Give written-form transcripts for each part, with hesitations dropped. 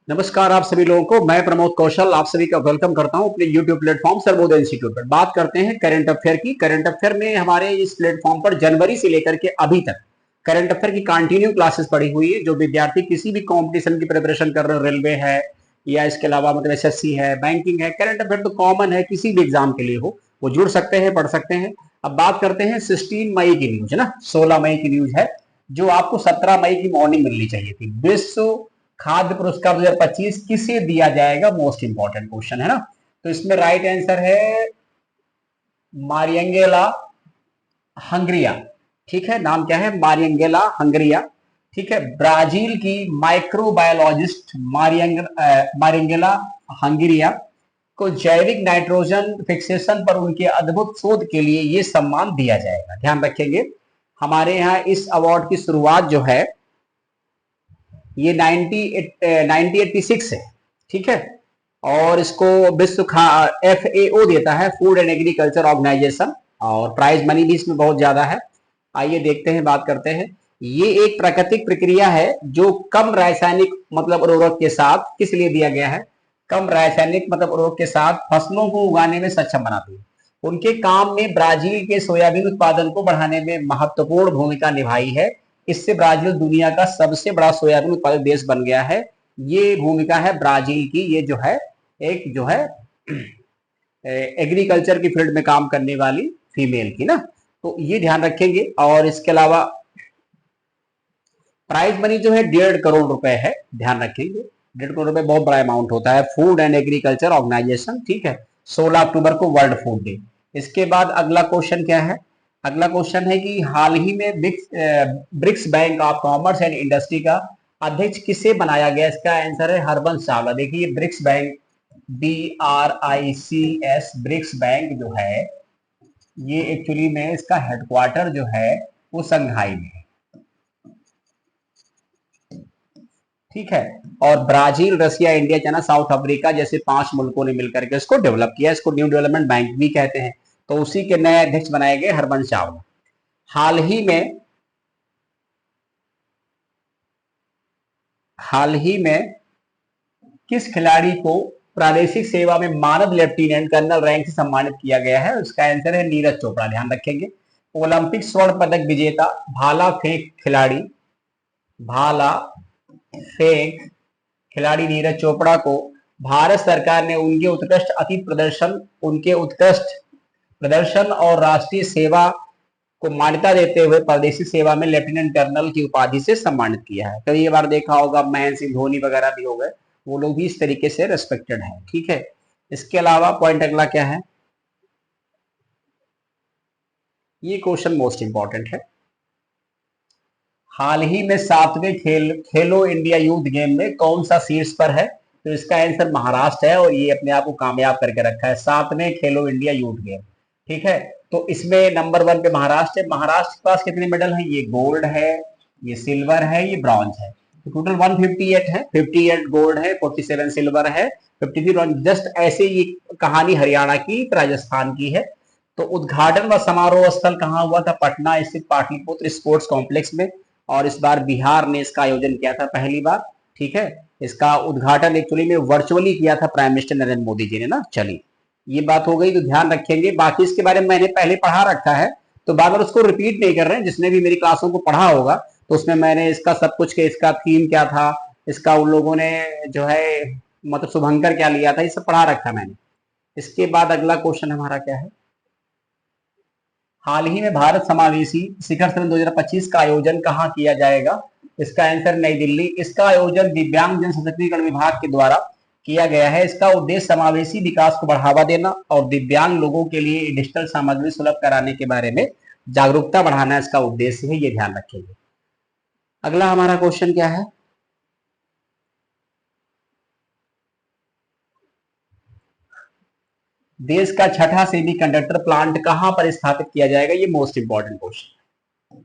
नमस्कार आप सभी लोगों को। मैं प्रमोद कौशल आप सभी का वेलकम करता हूं अपने YouTube प्लेटफॉर्म सर्वोदय इंस्टीट्यूट पर। बात करते हैं करंट अफेयर की। करंट अफेयर में हमारे इस प्लेटफॉर्म पर जनवरी से लेकर के अभी तक करंट अफेयर की कंटिन्यू क्लासेस पड़ी हुई है। जो विद्यार्थी किसी भी कंपटीशन की प्रिपरेशन कर रहे हो, रेलवे है या इसके अलावा मतलब एसएससी है, बैंकिंग है, करंट अफेयर तो कॉमन है, किसी भी एग्जाम के लिए हो वो जुड़ सकते हैं, पढ़ सकते हैं। अब बात करते हैं 16 मई की न्यूज है ना, 16 मई की न्यूज है जो आपको 17 मई की मॉर्निंग मिलनी चाहिए थी। विश्व खाद्य पुरस्कार 2025 किसे दिया जाएगा, मोस्ट इंपॉर्टेंट क्वेश्चन है ना। तो इसमें राइट आंसर है मारियंगेला हंगरिया। ठीक है, नाम क्या है, मारियंगेला हंगरिया। ठीक है, ब्राजील की माइक्रोबायोलॉजिस्ट मारियंगेला हंगरिया को जैविक नाइट्रोजन फिक्सेशन पर उनके अद्भुत शोध के लिए ये सम्मान दिया जाएगा। ध्यान रखेंगे, हमारे यहाँ इस अवार्ड की शुरुआत जो है ये 1986 है। ठीक है, और इसको विश्व FAO देता है, फूड एंड एग्रीकल्चर ऑर्गेनाइजेशन, और प्राइज मनी भी इसमें बहुत ज्यादा है। आइए देखते हैं, बात करते हैं। ये एक प्राकृतिक प्रक्रिया है जो कम रासायनिक मतलब उर्वरक के साथ, किस लिए दिया गया है, कम रासायनिक मतलब उर्वरक के साथ फसलों को उगाने में सक्षम बनाती है। उनके काम में ब्राजील के सोयाबीन उत्पादन को बढ़ाने में महत्वपूर्ण भूमिका निभाई है। इससे ब्राजील दुनिया का सबसे बड़ा सोयाबीन उत्पादक देश बन गया है। ये भूमिका है ब्राजील की, ये जो है एक जो है एग्रीकल्चर की फील्ड में काम करने वाली फीमेल की ना, तो ये ध्यान रखेंगे। और इसके अलावा प्राइज मनी जो है 1.5 करोड़ रुपए है, ध्यान रखेंगे। 1.5 करोड़ रुपए बहुत बड़ा अमाउंट होता है। फूड एंड एग्रीकल्चर ऑर्गेनाइजेशन, ठीक है, 16 अक्टूबर को वर्ल्ड फूड डे। इसके बाद अगला क्वेश्चन क्या है, अगला क्वेश्चन है कि हाल ही में BRICS bank of commerce and industry का अध्यक्ष किसे बनाया गया। इसका आंसर है हरबंस चावला। देखिए BRICS bank, BRICS, BRICS bank जो है ये एक्चुअली में इसका हेडक्वार्टर जो है वो संघाई में है। ठीक है, और ब्राजील, रसिया, इंडिया, चाइना, साउथ अफ्रीका जैसे 5 मुल्कों ने मिलकर के इसको डेवलप किया। इसको न्यू डेवलपमेंट बैंक भी कहते हैं। तो उसी के नए अध्यक्ष बनाए गए हरबंस चावला। हाल ही में किस खिलाड़ी को प्रादेशिक सेवा में मानद लेफ्टिनेंट कर्नल रैंक से सम्मानित किया गया है। उसका आंसर है नीरज चोपड़ा। ध्यान रखेंगे, ओलंपिक स्वर्ण पदक विजेता भाला फेंक खिलाड़ी नीरज चोपड़ा को भारत सरकार ने उनके उत्कृष्ट प्रदर्शन और राष्ट्रीय सेवा को मान्यता देते हुए प्रादेशिक सेवा में लेफ्टिनेंट कर्नल की उपाधि से सम्मानित किया है। कई बार देखा होगा महेंद्र सिंह धोनी वगैरह भी हो गए, वो लोग भी इस तरीके से रेस्पेक्टेड है। ठीक है, इसके अलावा पॉइंट अगला क्या है, ये क्वेश्चन मोस्ट इंपॉर्टेंट है। हाल ही में 7वें खेलो इंडिया यूथ गेम में कौन सा शीर्ष पर है। तो इसका आंसर महाराष्ट्र है, और ये अपने आप को कामयाब करके रखा है 7वें खेलो इंडिया यूथ गेम। ठीक है, तो इसमें नंबर 1 पे महाराष्ट्र है। महाराष्ट्र के पास कितने मेडल हैं, ये गोल्ड है, ये सिल्वर है, ये ब्रॉन्ज है। तो टोटल 158 है, 58 गोल्ड है, 47 सिल्वर है, 53 ब्रॉन्ज। जस्ट ऐसे ये कहानी हरियाणा की, राजस्थान की है। तो उद्घाटन व समारोह स्थल कहाँ हुआ था, पटना स्थित पाटलिपुत्र स्पोर्ट्स कॉम्प्लेक्स में। और इस बार बिहार ने इसका आयोजन किया था पहली बार। ठीक है, इसका उद्घाटन एक्चुअली में वर्चुअली किया था प्राइम मिनिस्टर नरेंद्र मोदी जी ने ना। चलिए ये बात हो गई, तो ध्यान रखेंगे। बाकी इसके बारे में मैंने पहले पढ़ा रखा है, तो बार बार उसको रिपीट नहीं कर रहे हैं। जिसने भी मेरी क्लासों को पढ़ा होगा तो उसमें मैंने इसका सब कुछ के, इसका थीम क्या था, इसका उन लोगों ने जो है मतलब शुभंकर क्या लिया था, ये सब पढ़ा रखा मैंने। इसके बाद अगला क्वेश्चन हमारा क्या है, हाल ही में भारत समावेशी शिखर सम्मेलन 2025 का आयोजन कहाँ किया जाएगा। इसका आंसर नई दिल्ली। इसका आयोजन दिव्यांग जन सशक्तिकरण विभाग के द्वारा किया गया है। इसका उद्देश्य समावेशी विकास को बढ़ावा देना और दिव्यांग लोगों के लिए डिजिटल सामग्री सुलभ कराने के बारे में जागरूकता बढ़ाना इसका उद्देश्य है, ये ध्यान रखेंगे। अगला हमारा क्वेश्चन क्या है, देश का छठा सेमीकंडक्टर प्लांट कहां पर स्थापित किया जाएगा, ये मोस्ट इंपॉर्टेंट क्वेश्चन,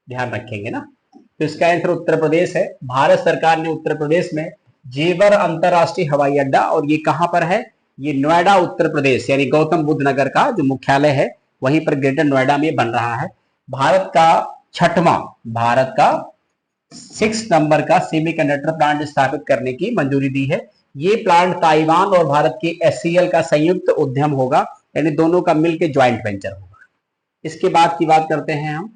ध्यान रखेंगे ना। तो इसका आंसर उत्तर प्रदेश है। भारत सरकार ने उत्तर प्रदेश में जेवर अंतरराष्ट्रीय हवाई अड्डा, और ये कहां पर है, ये नोएडा उत्तर प्रदेश, यानी गौतम बुद्ध नगर का जो मुख्यालय है वहीं पर ग्रेटर नोएडा में बन रहा है। भारत का 6 नंबर का सेमीकंडक्टर प्लांट स्थापित करने की मंजूरी दी है। ये प्लांट ताइवान और भारत के एससीएल का संयुक्त उद्यम होगा, यानी दोनों का मिलकर ज्वाइंट वेंचर होगा। इसके बाद की बात करते हैं हम।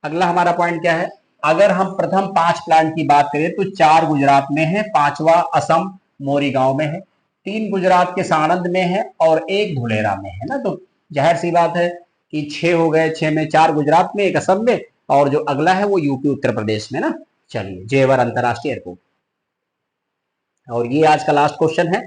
अगला हमारा पॉइंट क्या है, अगर हम प्रथम 5 प्लांट की बात करें तो 4 गुजरात में है, 5वां असम मोरीगांव में है, 3 गुजरात के साणंद में है और 1 धुलेरा में है ना। तो जाहिर सी बात है कि 6 हो गए, 6 में 4 गुजरात में, 1 असम में, और जो अगला है वो यूपी उत्तर प्रदेश में ना। चलिए, जेवर अंतरराष्ट्रीय एयरपोर्ट। और ये आज का लास्ट क्वेश्चन है,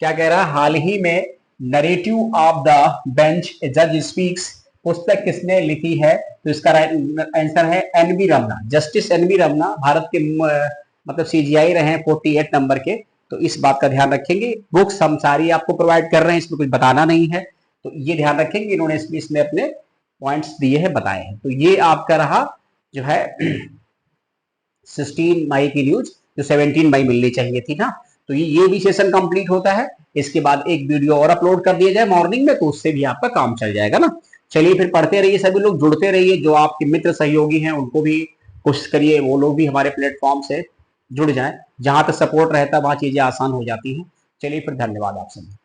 क्या कह रहा है, हाल ही में नरेटिव ऑफ द बेंच जज स्पीक्स पुस्तक किसने लिखी है? तो इसका आंसर है NV Ramana, justice NV Ramana. Bharat के मतलब सीजीआई रहे हैं 48 नंबर के। तो इस बात का ध्यान रखेंगे, बुक्स हम सारी आपको प्रोवाइड कर रहे हैं, इसमें कुछ बताना नहीं है, तो ये ध्यान रखेंगे, इन्होंने इसमें अपने पॉइंट्स दिए हैं, बताए हैं। तो ये आपका रहा जो है 16 मई की न्यूज, जो 17 मई मिलनी चाहिए थी ना। तो ये भी सेशन कंप्लीट होता है। इसके बाद एक वीडियो और अपलोड कर दिया जाए मॉर्निंग में, तो उससे भी आपका काम चल जाएगा ना। चलिए फिर पढ़ते रहिए, सभी लोग जुड़ते रहिए, जो आपके मित्र सहयोगी हैं उनको भी कोशिश करिए वो लोग भी हमारे प्लेटफॉर्म से जुड़ जाएं। जहां तक सपोर्ट रहता है वहां चीजें आसान हो जाती हैं। चलिए फिर, धन्यवाद आप सभी।